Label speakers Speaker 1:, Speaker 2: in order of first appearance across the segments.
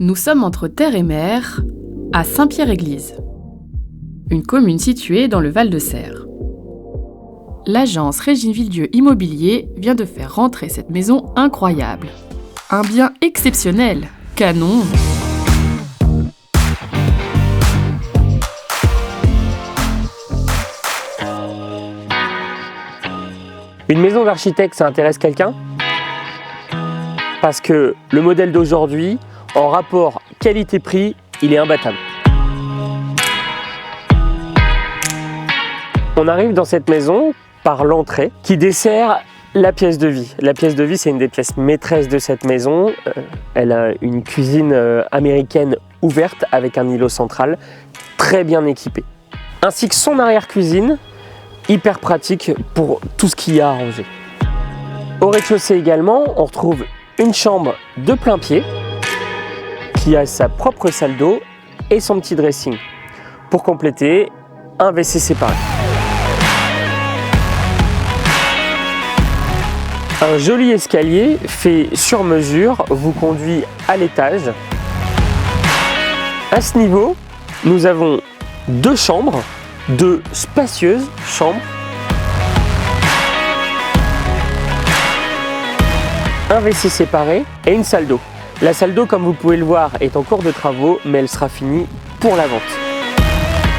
Speaker 1: Nous sommes entre terre et mer, à Saint-Pierre-Église, une commune située dans le Val-de-Serre. L'agence Régine Villedieu Immobilier vient de faire rentrer cette maison incroyable. Un bien exceptionnel, canon.
Speaker 2: Une maison d'architecte, ça intéresse quelqu'un? Parce que le modèle d'aujourd'hui, en rapport qualité-prix, il est imbattable. On arrive dans cette maison par l'entrée qui dessert la pièce de vie. La pièce de vie, c'est une des pièces maîtresses de cette maison. Elle a une cuisine américaine ouverte avec un îlot central très bien équipé. Ainsi que son arrière-cuisine, hyper pratique pour tout ce qu'il y a à ranger. Au rez-de-chaussée également, on retrouve une chambre de plein pied qui a sa propre salle d'eau et son petit dressing. Pour compléter, un WC séparé. Un joli escalier fait sur mesure vous conduit à l'étage. À ce niveau, nous avons deux chambres, deux spacieuses chambres. Un WC séparé et une salle d'eau. La salle d'eau, comme vous pouvez le voir, est en cours de travaux, mais elle sera finie pour la vente.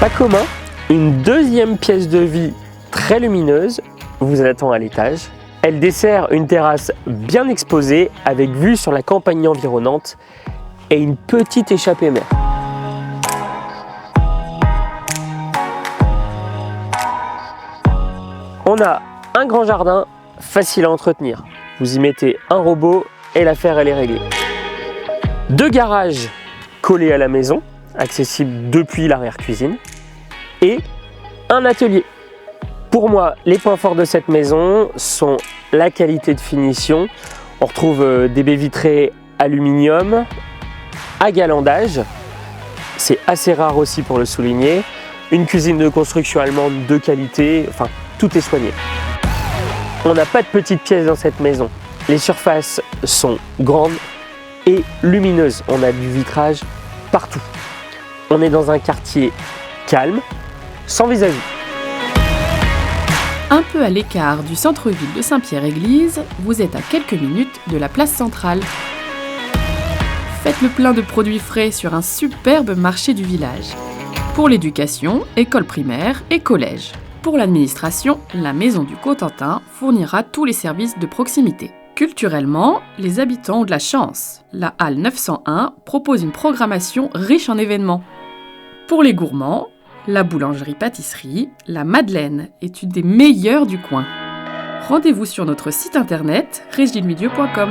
Speaker 2: Pas commun, une deuxième pièce de vie très lumineuse vous attend à l'étage. Elle dessert une terrasse bien exposée avec vue sur la campagne environnante et une petite échappée mer. On a un grand jardin facile à entretenir. Vous y mettez un robot et l'affaire elle est réglée. Deux garages collés à la maison, accessibles depuis l'arrière-cuisine, et un atelier. Pour moi, les points forts de cette maison sont la qualité de finition. On retrouve des baies vitrées aluminium à galandage. C'est assez rare aussi pour le souligner. Une cuisine de construction allemande de qualité, enfin tout est soigné. On n'a pas de petites pièces dans cette maison. Les surfaces sont grandes et lumineuses. On a du vitrage partout. On est dans un quartier calme, sans vis-à-vis.
Speaker 1: Un peu à l'écart du centre-ville de Saint-Pierre-Église, vous êtes à quelques minutes de la place centrale. Faites le plein de produits frais sur un superbe marché du village. Pour l'éducation, école primaire et collège. Pour l'administration, la Maison du Cotentin fournira tous les services de proximité. Culturellement, les habitants ont de la chance. La Halle 901 propose une programmation riche en événements. Pour les gourmands, la boulangerie-pâtisserie, la Madeleine est une des meilleures du coin. Rendez-vous sur notre site internet reginemilieu.com.